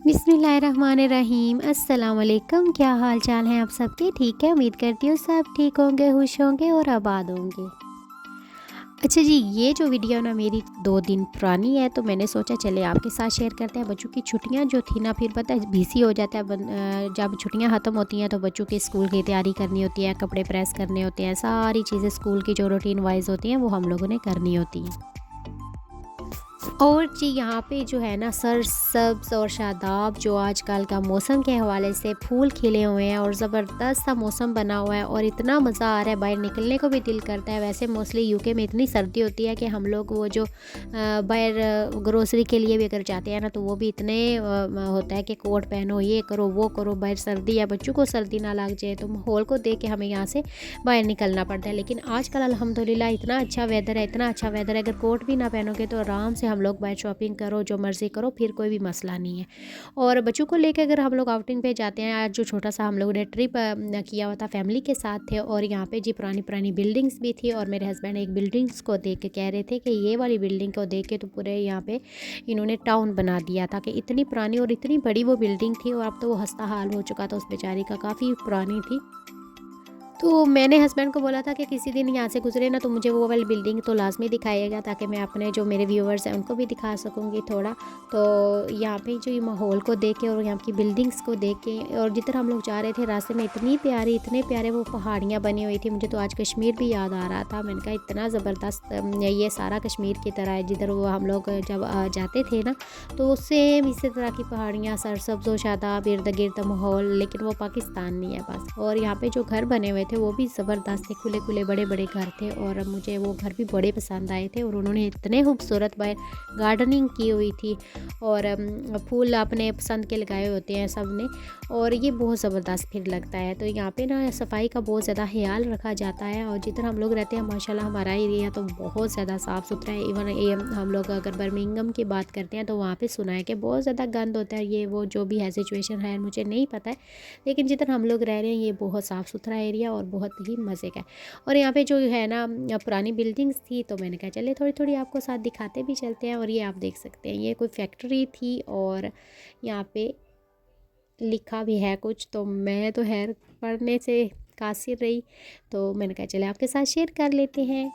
बिस्मिल्लाहिर्रहमानिर्रहीम। अस्सलाम वालेकुम। क्या हाल चाल हैं आप सबके? ठीक है, उम्मीद करती हूँ सब ठीक होंगे, खुश होंगे और आबाद होंगे। अच्छा जी, ये जो वीडियो ना मेरी 2 दिन पुरानी है, तो मैंने सोचा चले आपके साथ शेयर करते हैं। बच्चों की छुट्टियां जो थी ना, फिर पता है बिज़ी हो जाता है जब छुट्टियां ख़त्म होती हैं तो बच्चों के स्कूल की तैयारी करनी होती है, कपड़े प्रेस करने होते हैं, सारी चीज़ें स्कूल की जो रूटीन वाइज होती हैं वो हम लोगों ने करनी होती हैं। और जी यहाँ पे जो है ना सरसब्ज़ और शादाब जो आजकल का मौसम के हवाले से फूल खिले हुए हैं और ज़बरदस्त सा मौसम बना हुआ है और इतना मज़ा आ रहा है, बाहर निकलने को भी दिल करता है। वैसे मोस्टली यूके में इतनी सर्दी होती है कि हम लोग वो जो बाहर ग्रोसरी के लिए भी अगर जाते हैं ना, तो वो भी इतने होता है कि कोट पहनो, ये करो वो करो, बाहर सर्दी है, बच्चों को सर्दी ना लग जाए, तो माहौल को देख के हमें यहाँ से बाहर निकलना पड़ता है। लेकिन आजकल अल्हम्दुलिल्लाह इतना अच्छा वेदर है, इतना अच्छा वेदर है, अगर कोट भी ना पहनोगे तो आराम से हम लोग बाहर शॉपिंग करो, जो मर्ज़ी करो, फिर कोई भी मसला नहीं है। और बच्चों को लेके अगर हम लोग आउटिंग पे जाते हैं, आज जो छोटा सा हम लोगों ने ट्रिप किया हुआ था, फैमिली के साथ थे और यहाँ पे जी पुरानी पुरानी बिल्डिंग्स भी थी और मेरे हस्बैंड एक बिल्डिंग्स को देख के कह रहे थे कि ये वाली बिल्डिंग को देख के तो पूरे यहाँ पे इन्होंने टाउन बना दिया था, कि इतनी पुरानी और इतनी बड़ी वो बिल्डिंग थी और अब तो वो हंसता हाल हो चुका था उस बेचारी का, काफ़ी पुरानी थी। तो मैंने हस्बैंड को बोला था कि किसी दिन यहाँ से गुजरे ना, तो मुझे वो वाली बिल्डिंग तो लाज़मी दिखाइएगा, ताकि मैं अपने जो मेरे व्यूअर्स हैं उनको भी दिखा सकूँगी थोड़ा। तो यहाँ पे जो ये माहौल को देख के और यहाँ की बिल्डिंग्स को देख के और जिधर हम लोग जा रहे थे रास्ते में इतनी प्यारी, इतने प्यारे वो पहाड़ियाँ बनी हुई थी, मुझे तो आज कश्मीर भी याद आ रहा था। मैंने कहा इतना ज़बरदस्त ये सारा कश्मीर की तरह है, जिधर वो हम लोग जब जाते थे ना, तो सेम इसी तरह की पहाड़ियाँ, सरसब्ज़ व शादाब, इर्द गिर्द माहौल, लेकिन वो पाकिस्तान नहीं है बस। और यहाँ पे जो घर बने हुए थे वो भी ज़बरदस्त थे, खुले खुले बड़े बड़े घर थे और मुझे वो घर भी बड़े पसंद आए थे। और उन्होंने इतने खूबसूरत बाहर गार्डनिंग की हुई थी और फूल अपने पसंद के लगाए होते हैं सब ने, और ये बहुत ज़बरदस्त फिर लगता है। तो यहाँ पे ना सफाई का बहुत ज़्यादा ख्याल रखा जाता है और जिधर हम लोग रहते हैं माशाल्लाह हमारा एरिया तो बहुत ज़्यादा साफ़ सुथरा है। इवन ये हम लोग अगर बर्मिंघम की बात करते हैं तो वहाँ पे सुना है कि बहुत ज़्यादा गंद होता है, ये वो जो भी है सिचुएशन है मुझे नहीं पता है, लेकिन जिधर हम लोग रह रहे हैं ये बहुत साफ़ सुथरा एरिया और बहुत ही मज़े का है। और यहाँ पे जो है ना पुरानी बिल्डिंग्स थी, तो मैंने कहा चले थोड़ी थोड़ी आपको साथ दिखाते भी चलते हैं। और ये आप देख सकते हैं ये कोई फैक्ट्री थी और यहाँ पे लिखा भी है कुछ, तो मैं तो खैर पढ़ने से कासिर रही, तो मैंने कहा चले आपके साथ शेयर कर लेते हैं।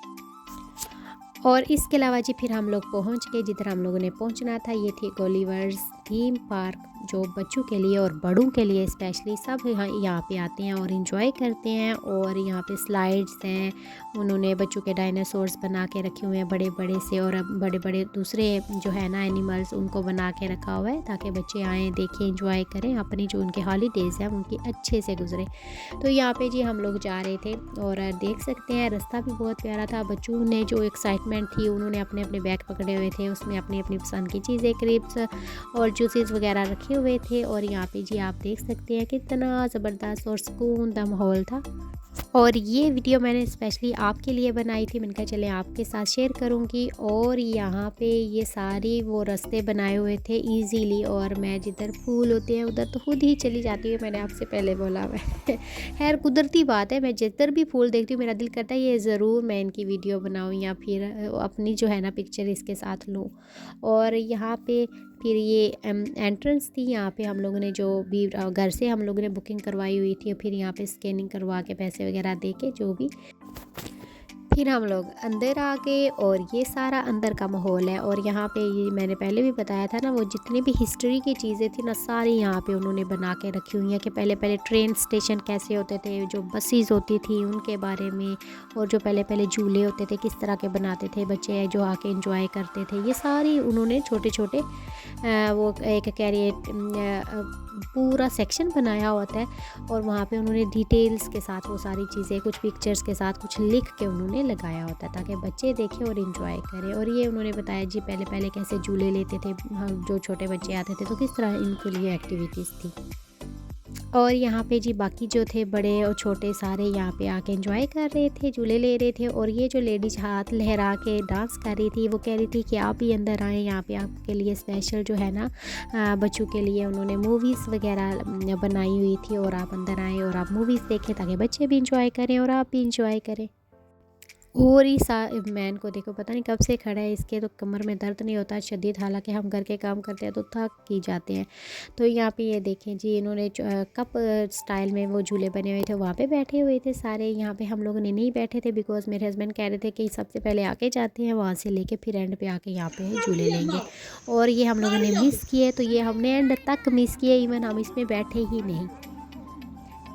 और इसके अलावा जी फिर हम लोग पहुंच गए जिधर हम लोगों ने पहुंचना था। ये थी गोलीवर्स थीम पार्क, जो बच्चों के लिए और बड़ों के लिए स्पेशली सब यहाँ पे आते हैं और इन्जॉय करते हैं। और यहाँ पे स्लाइड्स हैं, उन्होंने बच्चों के डायनासोर्स बना के रखे हुए हैं बड़े बड़े से, और बड़े बड़े दूसरे जो है ना एनिमल्स उनको बना के रखा हुआ है ताकि बच्चे आएँ, देखें, इंजॉय करें, अपनी जो उनके हॉलीडेज़ हैं उनकी अच्छे से गुजरे। तो यहाँ पे जी हम लोग जा रहे थे और देख सकते हैं रास्ता भी बहुत प्यारा था। बच्चों ने जो एक्साइटमेंट थी, उन्होंने अपने अपने बैग पकड़े हुए थे, उसमें अपनी अपनी पसंद की चीज़ें, क्रिप्स और जूसेस वगैरह रखे हुए थे। और यहाँ पे जी आप देख सकते हैं कितना ज़बरदस्त और सुकून दा माहौल था। और ये वीडियो मैंने स्पेशली आपके लिए बनाई थी, मैंने कहा चले आपके साथ शेयर करूँगी। और यहाँ पे ये सारी वो रास्ते बनाए हुए थे इजीली, और मैं जिधर फूल होते हैं उधर तो खुद ही चली जाती हूँ, मैंने आपसे पहले बोला मैं खैर कुदरती बात है, मैं जिधर भी फूल देखती हूँ मेरा दिल करता है ये ज़रूर मैं इनकी वीडियो बनाऊँ या फिर अपनी जो है ना पिक्चर इसके साथ लूँ। और यहाँ पे फिर ये एंट्रेंस थी, यहाँ पे हम लोगों ने जो भी घर से हम लोगों ने बुकिंग करवाई हुई थी, फिर यहाँ पे स्कैनिंग करवा के पैसे वगैरह दे के जो भी, फिर हम लोग अंदर आ गए। और ये सारा अंदर का माहौल है। और यहाँ पे ये मैंने पहले भी बताया था ना, वो जितनी भी हिस्ट्री की चीज़ें थी ना सारी यहाँ पे उन्होंने बना के रखी हुई हैं, कि पहले पहले ट्रेन स्टेशन कैसे होते थे, जो बसेस होती थी उनके बारे में, और जो पहले पहले झूले होते थे किस तरह के बनाते थे बच्चे जो आके इंजॉय करते थे, ये सारी उन्होंने छोटे छोटे वो एक कैरियर पूरा सेक्शन बनाया होता है। और वहाँ पे उन्होंने डिटेल्स के साथ वो सारी चीज़ें कुछ पिक्चर्स के साथ कुछ लिख के उन्होंने लगाया होता है ताकि बच्चे देखें और इन्जॉय करें। और ये उन्होंने बताया जी पहले पहले कैसे झूले लेते थे, हम जो छोटे बच्चे आते थे तो किस तरह इनके लिए एक्टिविटीज़ थी। और यहाँ पे जी बाकी जो थे बड़े और छोटे सारे यहाँ पे आके एंजॉय कर रहे थे, झूले ले रहे थे। और ये जो लेडीज हाथ लहरा के डांस कर रही थी, वो कह रही थी कि आप भी अंदर आएँ, यहाँ पे आपके लिए स्पेशल जो है ना बच्चों के लिए उन्होंने मूवीज़ वगैरह बनाई हुई थी, और आप अंदर आएँ और आप मूवीज़ देखें ताकि बच्चे भी इंजॉय करें और आप भी इंजॉय करें। और इस मैन को देखो, पता नहीं कब से खड़ा है, इसके तो कमर में दर्द नहीं होता शदीद, हालांकि हम घर के काम करते हैं तो थक ही जाते हैं। तो यहाँ पे ये देखें जी, इन्होंने कप स्टाइल में वो झूले बने हुए थे, वहाँ पे बैठे हुए थे सारे। यहाँ पे हम लोगों ने नहीं बैठे थे बिकॉज़ मेरे हस्बैंड कह रहे थे कि सबसे पहले आके जाते हैं, वहाँ से लेके फिर एंड पे आके यहाँ पे झूले लेंगे। और ये हम लोगों ने मिस किए, तो ये हमने एंड तक मिस किए, इवन हम इसमें बैठे ही नहीं।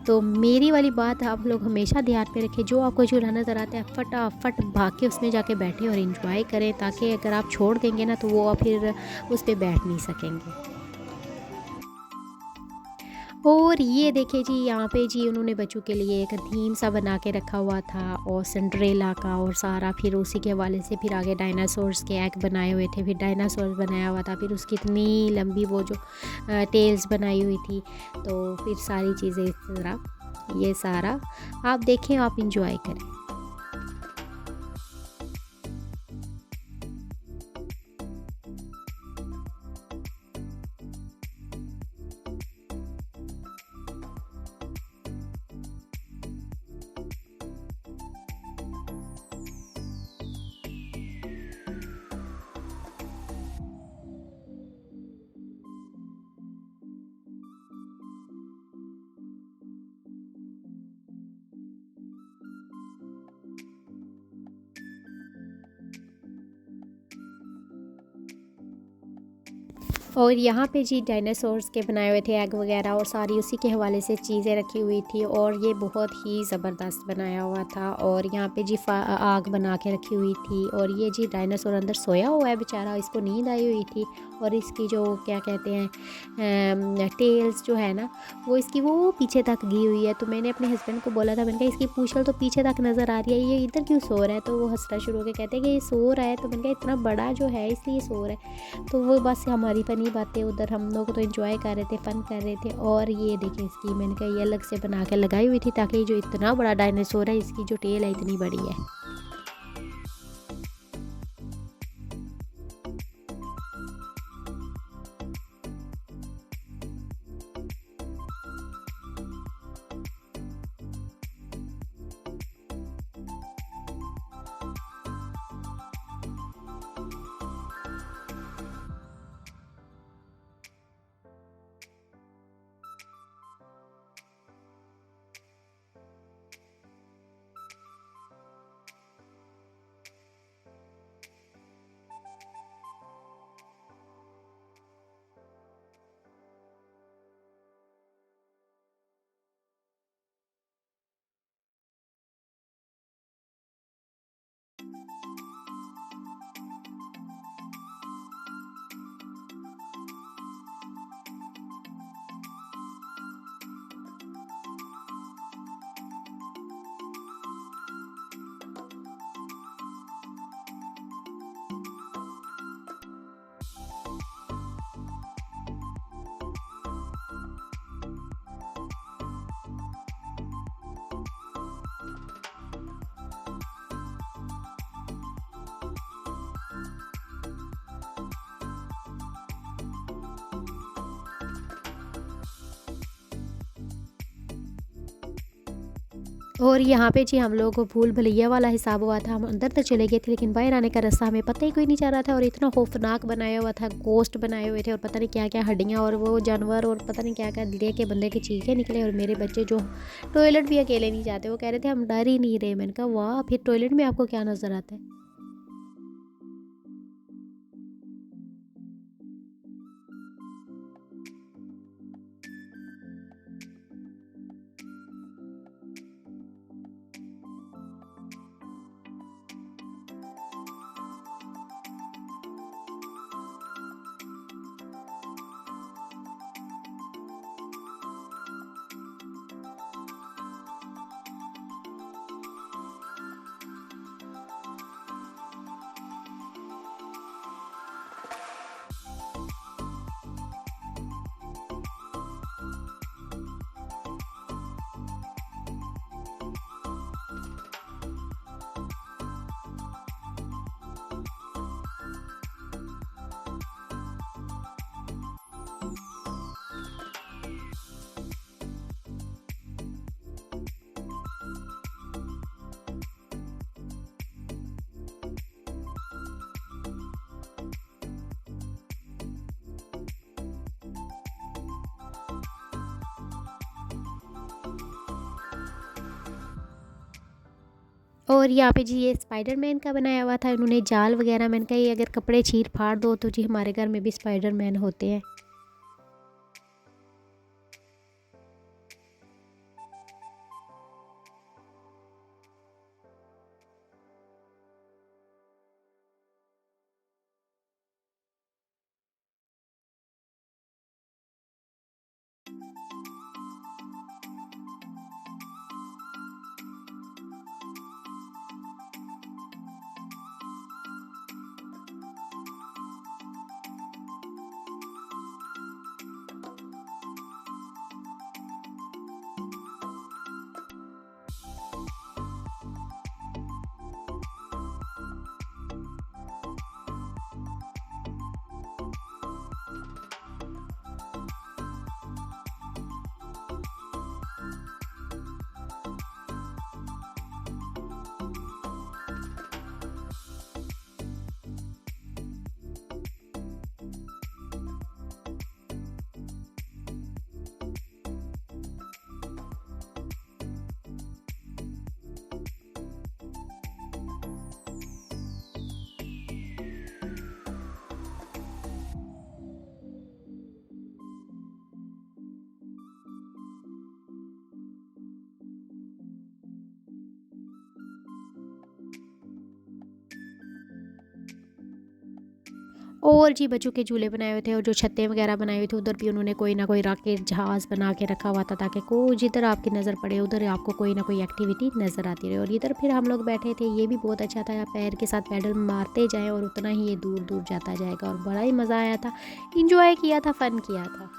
तो मेरी वाली बात आप लोग हमेशा ध्यान में रखें, जो आपको झूला नज़र आता है फटाफट भाग के उसमें जाके बैठें और इन्जॉय करें, ताकि अगर आप छोड़ देंगे ना तो वो आप फिर उस पर बैठ नहीं सकेंगे। और ये देखिए जी, यहाँ पे जी उन्होंने बच्चों के लिए एक थीम सा बना के रखा हुआ था और सिंड्रेला का और सारा, फिर उसी के हवाले से फिर आगे डायनासोर्स के एग बनाए हुए थे, फिर डायनासोर बनाया हुआ था, फिर उसकी इतनी लंबी वो जो टेल्स बनाई हुई थी। तो फिर सारी चीज़ें इस तरह, ये सारा आप देखें, आप इंजॉय करें। और यहाँ पे जी डायनासोर्स के बनाए हुए थे एग वगैरह, और सारी उसी के हवाले से चीज़ें रखी हुई थी, और ये बहुत ही ज़बरदस्त बनाया हुआ था। और यहाँ पे जी आग बना के रखी हुई थी, और ये जी डायनासोर अंदर सोया हुआ है बेचारा, इसको नींद आई हुई थी। और इसकी जो क्या कहते हैं टेल्स जो है ना, वो इसकी वो पीछे तक गई हुई है। तो मैंने अपने हस्बैंड को बोला था, मैंने कहा इसकी पूंछल तो पीछे तक नज़र आ रही है, ये इधर क्यों सो रहा है? तो वो हंसना शुरू हो गया, कहते हैं कि ये सो रहा है। तो मैंने कहा इतना बड़ा जो है इसलिए सो रहा है। तो वो बस हमारी फनी बातें, उधर हम लोग तो एंजॉय कर रहे थे, फ़न कर रहे थे। और ये देखें, इसकी मैंने कहा ये अलग से बना के लगाई हुई थी, ताकि ये जो इतना बड़ा डायनासोर है, इसकी जो टेल है इतनी बड़ी है। और यहाँ पे जी हम लोगों को भूल भुलैया वाला हिसाब हुआ था, हम अंदर तक चले गए थे, लेकिन बाहर आने का रास्ता हमें पता ही कोई नहीं चल रहा था। और इतना खौफनाक बनाया हुआ था, गोश्त बनाए हुए थे, और पता नहीं क्या क्या हड्डियाँ और वो जानवर और पता नहीं क्या क्या ले के बंदे की चीखें निकले। और मेरे बच्चे जो टॉयलेट भी अकेले नहीं जाते, वो कह रहे थे हम डर ही नहीं रहे। मैंने कहा वाह, फिर टॉयलेट में आपको क्या नज़र आता है? और यहाँ पे जी ये स्पाइडरमैन का बनाया हुआ था इन्होंने जाल वगैरह। मैंने कहा ये अगर कपड़े चीर फाड़ दो तो जी हमारे घर में भी स्पाइडरमैन होते हैं। और जी बच्चों के झूले बनाए हुए थे और जो छतें वगैरह बनाई हुई थी उधर भी उन्होंने कोई ना कोई रॉकेट जहाज़ बना के रखा हुआ था ताकि को जिधर आपकी नज़र पड़े उधर आपको कोई ना कोई एक्टिविटी नज़र आती रहे। और इधर फिर हम लोग बैठे थे, ये भी बहुत अच्छा था, पैर के साथ पैडल मारते जाएँ और उतना ही ये दूर दूर जाता जाएगा। और बड़ा ही मज़ा आया था, इंजॉय किया था, फ़न किया था।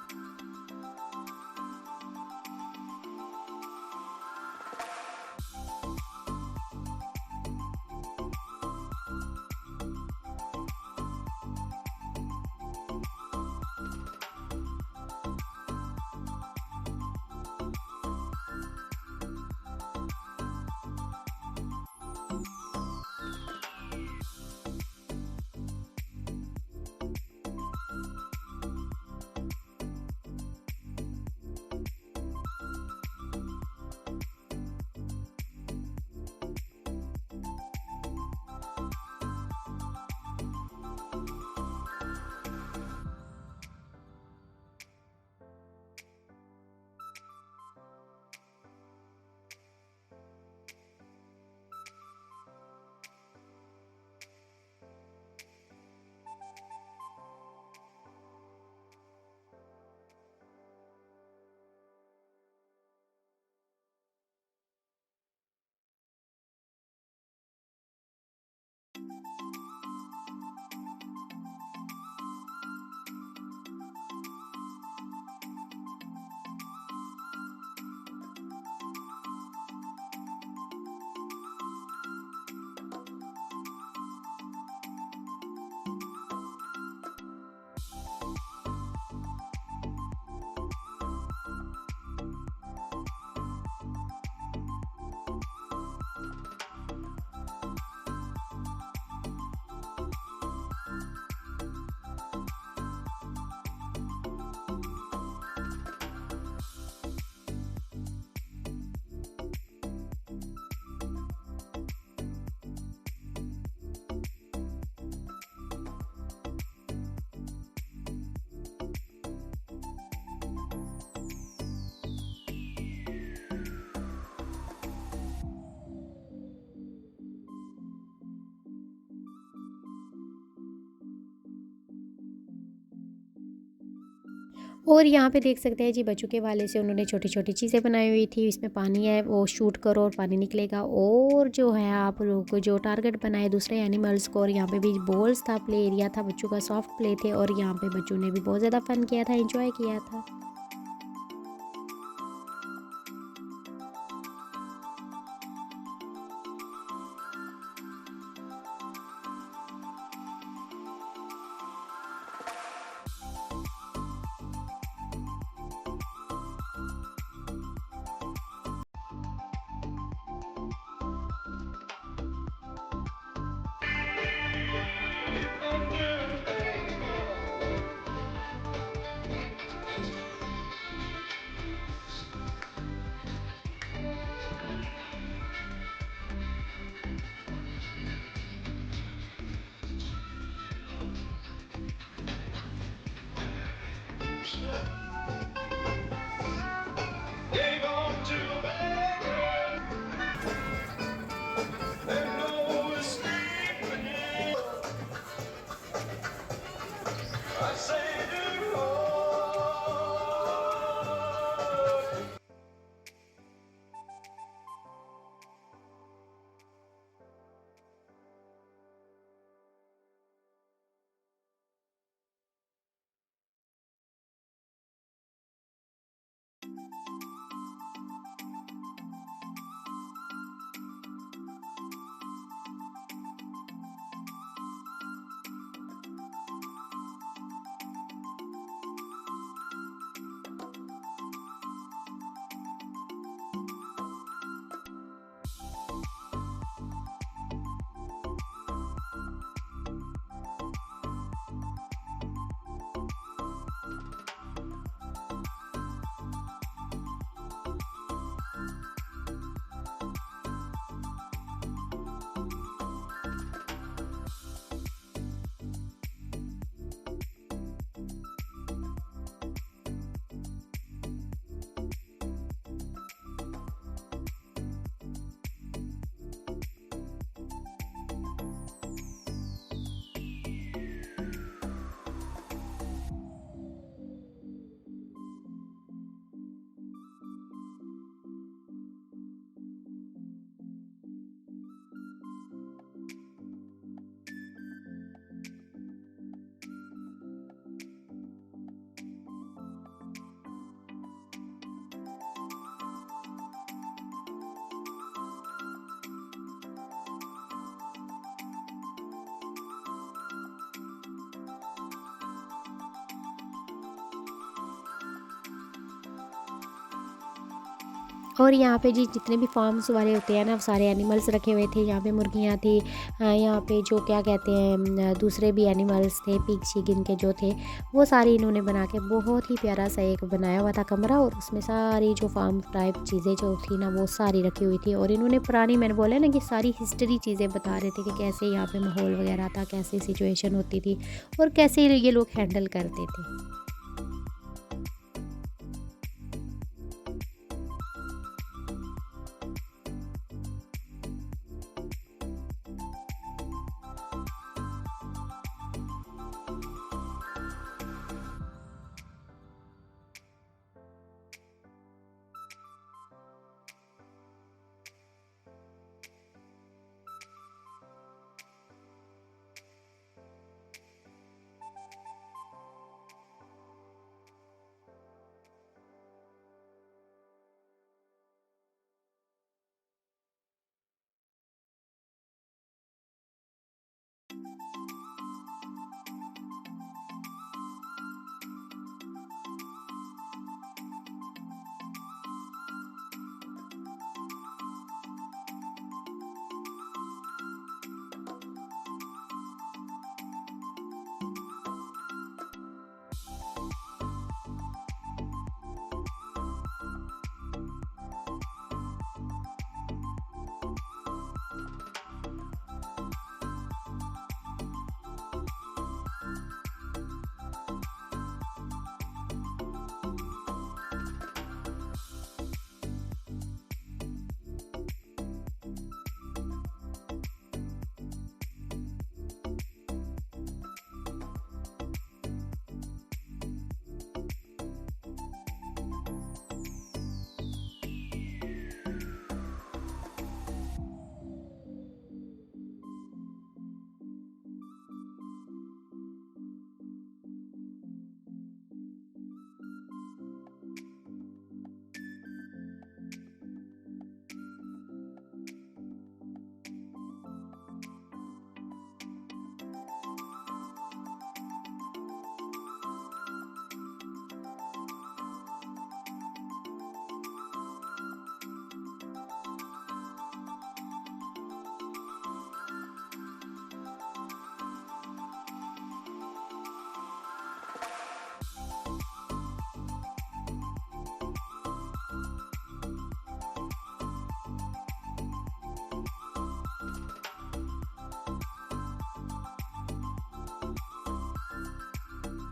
और यहाँ पे देख सकते हैं जी बच्चों के वाले से उन्होंने छोटी छोटी चीज़ें बनाई हुई थी। इसमें पानी है, वो शूट करो और पानी निकलेगा। और जो है आप लोगों को जो टारगेट बनाए दूसरे एनिमल्स को। और यहाँ पे भी बॉल्स था, प्ले एरिया था, बच्चों का सॉफ्ट प्ले थे। और यहाँ पे बच्चों ने भी बहुत ज़्यादा फन किया था, इंजॉय किया था। They gone to bed. There's no escaping. I say to God. और यहाँ पे जी जितने भी फार्म्स वाले होते हैं ना, सारे एनिमल्स रखे हुए थे। यहाँ पे मुर्गियाँ थी, यहाँ पे जो क्या कहते हैं दूसरे भी एनिमल्स थे, पिग चिकन के जो थे, वो सारे इन्होंने बना के बहुत ही प्यारा सा एक बनाया हुआ था कमरा। और उसमें सारी जो फार्म टाइप चीज़ें जो थी ना, वो सारी रखी हुई थी। और इन्होंने पुरानी, मैंने बोला ना कि सारी हिस्ट्री चीज़ें बता रहे थे कि कैसे यहाँ पे माहौल वगैरह था, कैसे सिचुएशन होती थी और कैसे ये लोग हैंडल करते थे।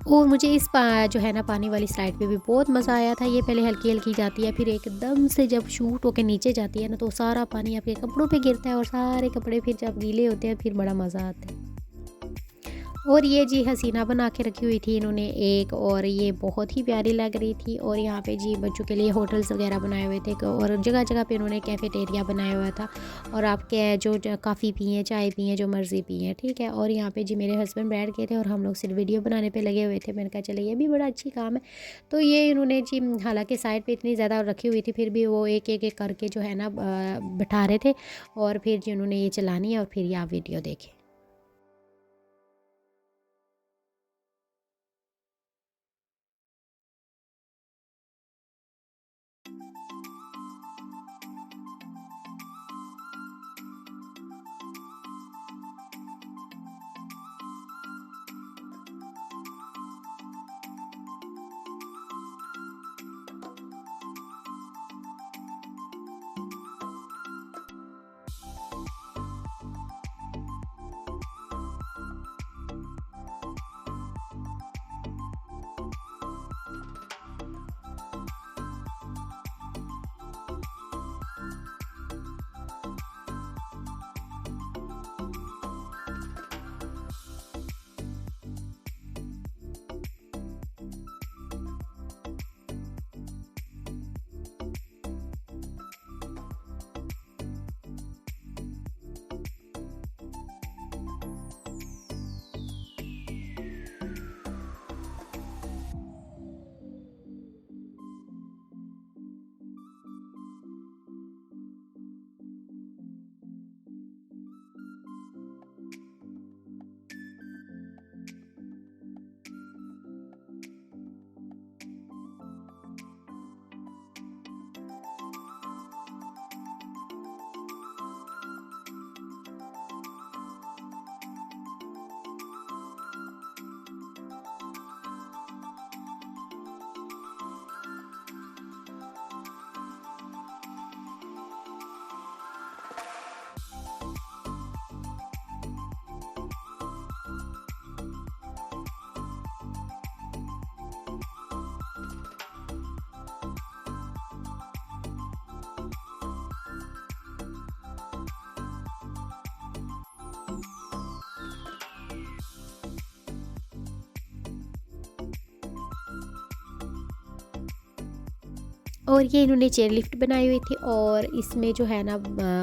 और मुझे इस जो है ना पानी वाली स्लाइड पे भी बहुत मज़ा आया था। ये पहले हल्की-हल्की जाती है, फिर एकदम से जब शूट होके नीचे जाती है ना, तो सारा पानी आपके कपड़ों पे गिरता है और सारे कपड़े फिर जब गीले होते हैं फिर बड़ा मज़ा आता है। और ये जी हसीना बना के रखी हुई थी इन्होंने एक, और ये बहुत ही प्यारी लग रही थी। और यहाँ पे जी बच्चों के लिए होटल्स वगैरह बनाए हुए थे और जगह-जगह पे इन्होंने कैफ़ेटेरिया बनाया हुआ था, और आप क्या जो कॉफ़ी पिएँ, चाय पिएँ, जो मर्ज़ी पिएँ, ठीक है। और यहाँ पे जी मेरे हस्बैंड बैठ गए थे और हम लोग सिर्फ वीडियो बनाने पे लगे हुए थे। मैंने कहा चलो ये भी बड़ा अच्छी काम है। तो ये इन्होंने जी हालाँकि साइड पे इतनी ज़्यादा रखी हुई थी, फिर भी वो एक-एक करके जो है ना बिठा रहे थे, और फिर जी उन्होंने ये चलानी है और फिर ये आप वीडियो देखें। और ये इन्होंने चेयर लिफ्ट बनाई हुई थी, और इसमें जो है ना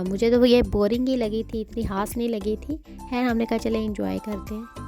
मुझे तो ये बोरिंग ही लगी थी, इतनी खास नहीं लगी थी। खैर हमने कहा चले एंजॉय करते हैं।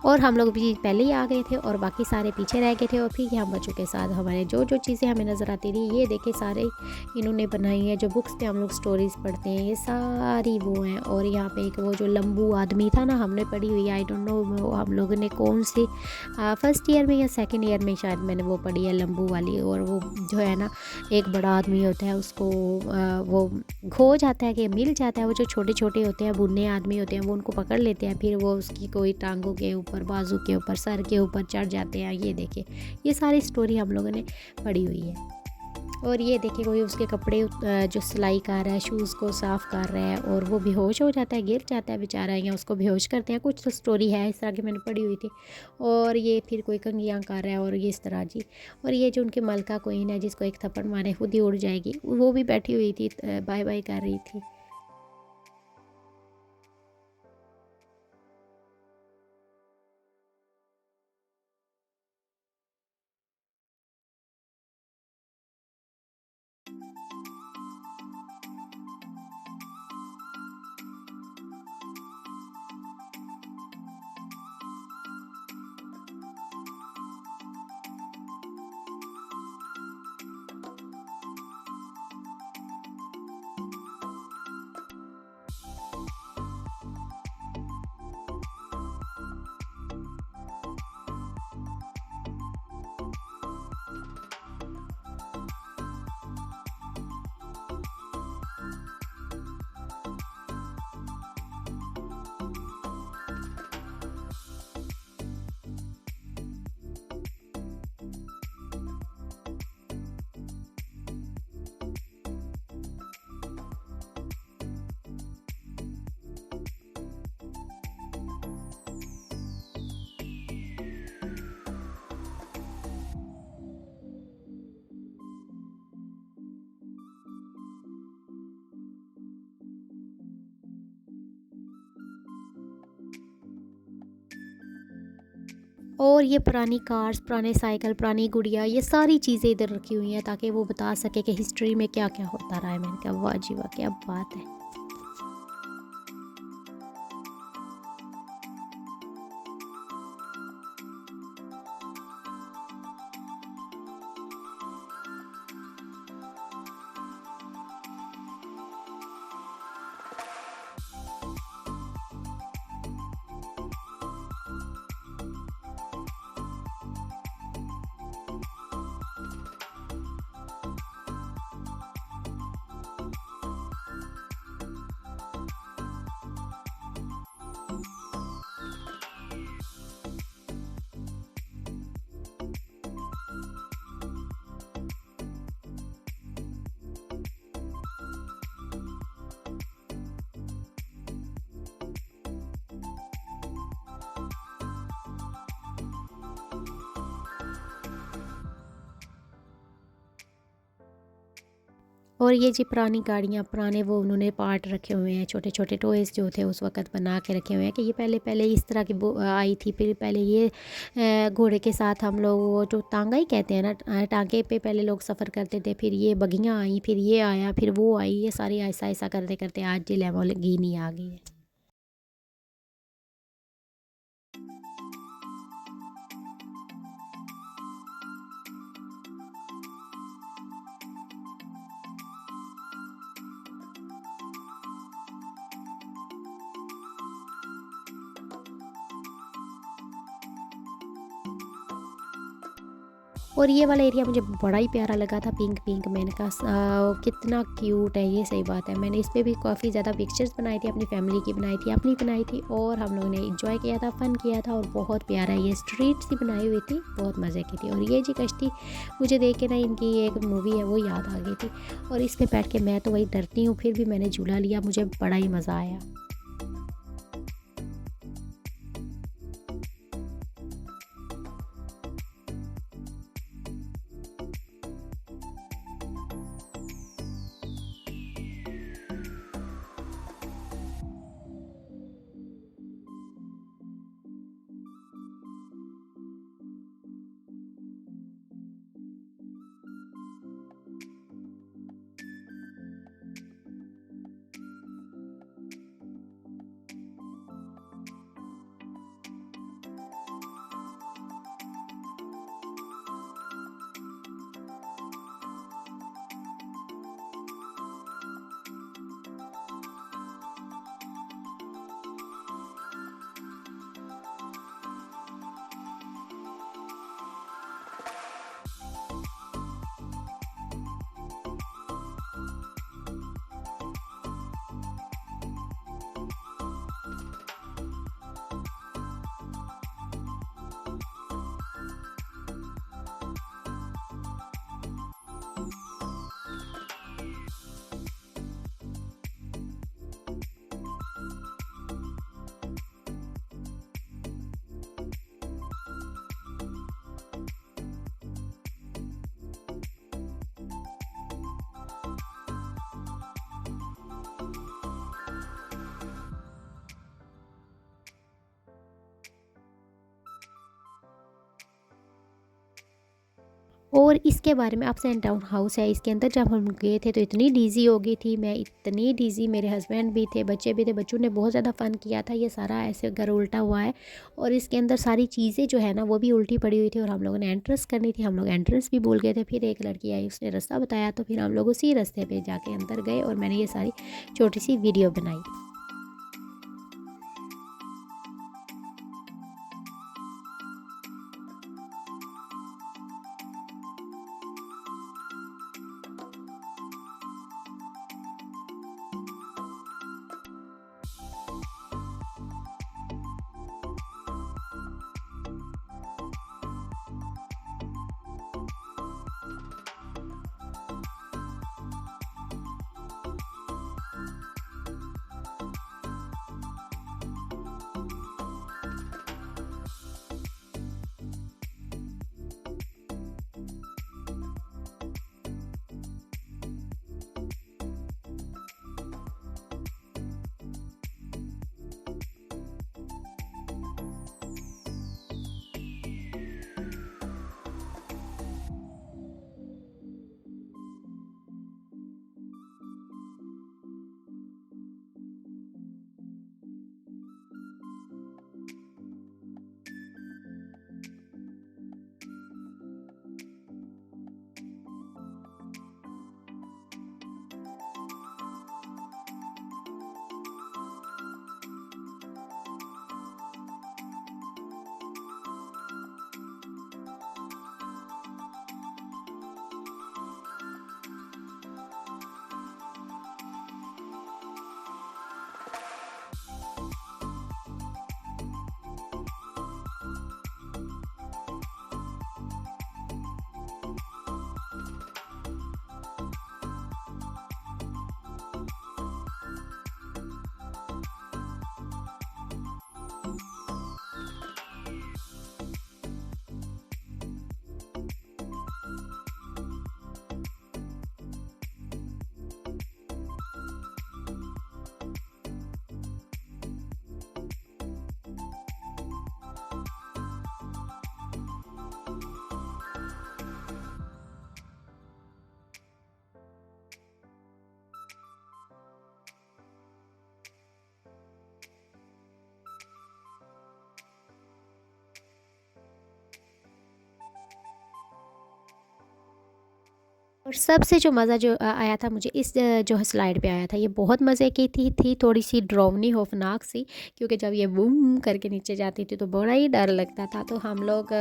और हम लोग भी पहले ही आ गए थे और बाकी सारे पीछे रह गए थे। और फिर यहाँ बच्चों के साथ हमारे जो जो चीज़ें हमें नज़र आती रही, ये देखे सारे इन्होंने बनाई है। जो बुक्स पे हम लोग स्टोरीज़ पढ़ते हैं ये सारी वो हैं। और यहाँ पे एक वो जो लंबू आदमी था ना, हमने पढ़ी हुई, आई डोंट नो हम लोगों ने कौन सी फर्स्ट ईयर में या सेकेंड ईयर में शायद मैंने वो पढ़ी है, लंबू वाली। और वो जो है ना, एक बड़ा आदमी होता है, उसको वो खो जाता है कि मिल जाता है। वो जो छोटे छोटे होते हैं, बुढ़े आदमी होते हैं, वो उनको पकड़ लेते हैं। फिर वो उसकी कोई टांगों के ऊपर, बाजू के ऊपर, सर के ऊपर चढ़ जाते हैं। ये देखिए, ये सारी स्टोरी हम लोगों ने पढ़ी हुई है। और ये देखिए, कोई उसके कपड़े जो सिलाई कर रहा है, शूज़ को साफ़ कर रहा है, और वो बेहोश हो जाता है, गिर जाता है बेचारा, या उसको बेहोश करते हैं। कुछ तो स्टोरी है इस तरह की, मैंने पढ़ी हुई थी। और ये फिर कोई कंघियाँ कर रहा है, और ये इस तरह जी। और ये जो उनकी मलका क्वीन है, जिसको एक थप्पड़ मारे खुद ही उड़ जाएगी, वो भी बैठी हुई थी, बाय बाय कर रही थी। और ये पुरानी कार्स, पुराने साइकिल, पुरानी गुड़िया, ये सारी चीज़ें इधर रखी हुई हैं ताकि वो बता सके कि हिस्ट्री में क्या क्या होता रहा है। मैंने कहा वाह जी वाह, क्या बात है। और ये जी पुरानी गाड़ियाँ, पुराने वो उन्होंने पार्ट रखे हुए हैं, छोटे छोटे टॉयज़ जो थे उस वक़्त बना के रखे हुए हैं कि ये पहले पहले इस तरह की वो आई थी। फिर पहले ये घोड़े के साथ हम लोग वो जो टांगा ही कहते हैं ना, टांगे पे पहले लोग सफ़र करते थे। फिर ये बगियाँ आई, फिर ये आया, फिर वो आई, ये सारी ऐसा ऐसा करते करते आज जी लैम्बोर्गिनी आ गई है। और ये वाला एरिया मुझे बड़ा ही प्यारा लगा था, पिंक पिंक। मैंने कहा कितना क्यूट है ये, सही बात है। मैंने इस पे भी काफ़ी ज़्यादा पिक्चर्स बनाई थी, अपनी फैमिली की बनाई थी, अपनी बनाई थी, और हम लोगों ने इंजॉय किया था, फ़न किया था। और बहुत प्यारा ये स्ट्रीट सी बनाई हुई थी, बहुत मज़े की थी। और ये जी कश्ती मुझे देख के ना, इनकी एक मूवी है वो याद आ गई थी। और इस पर बैठ के मैं तो वही डरती हूँ, फिर भी मैंने झूला लिया, मुझे बड़ा ही मज़ा आया। और इसके बारे में अप्स एंड डाउन हाउस है इसके अंदर। जब हम गए थे तो इतनी डीजी हो गई थी मैं, इतनी डीजी, मेरे हस्बैंड भी थे, बच्चे भी थे, बच्चों ने बहुत ज़्यादा फ़न किया था। ये सारा ऐसे घर उल्टा हुआ है और इसके अंदर सारी चीज़ें जो है ना वो भी उल्टी पड़ी हुई थी और हम लोगों ने एंट्रेंस करनी थी, हम लोग एंट्रेंस भी भूल गए थे। फिर एक लड़की आई, उसने रास्ता बताया तो फिर हम लोग उसी रास्ते पर जाके अंदर गए और मैंने ये सारी छोटी सी वीडियो बनाई। और सबसे जो मज़ा जो आया था मुझे इस जो स्लाइड पे आया था, ये बहुत मज़े की थी थोड़ी सी डरावनी खौफनाक सी, क्योंकि जब ये बूम करके नीचे जाती थी तो बड़ा ही डर लगता था। तो हम लोग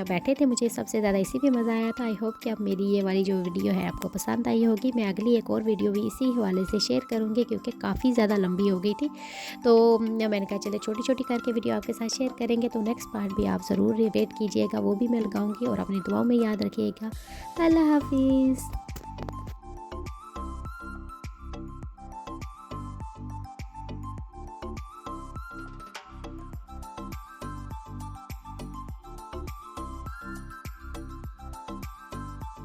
बैठे थे, मुझे सबसे ज़्यादा इसी पे मज़ा आया था। आई होप कि अब मेरी ये वाली जो वीडियो है आपको पसंद आई होगी। मैं अगली एक और वीडियो भी इसी हवाले से शेयर करूँगी क्योंकि काफ़ी ज़्यादा लंबी हो गई थी, तो मैंने कहा चले छोटी छोटी करके वीडियो आपके साथ शेयर करेंगे। तो नेक्स्ट पार्ट भी आप ज़रूर वेट कीजिएगा, वो भी मैं लगाऊँगी और अपनी दुआओं में याद रखिएगा। अल्लाह हाफिज़।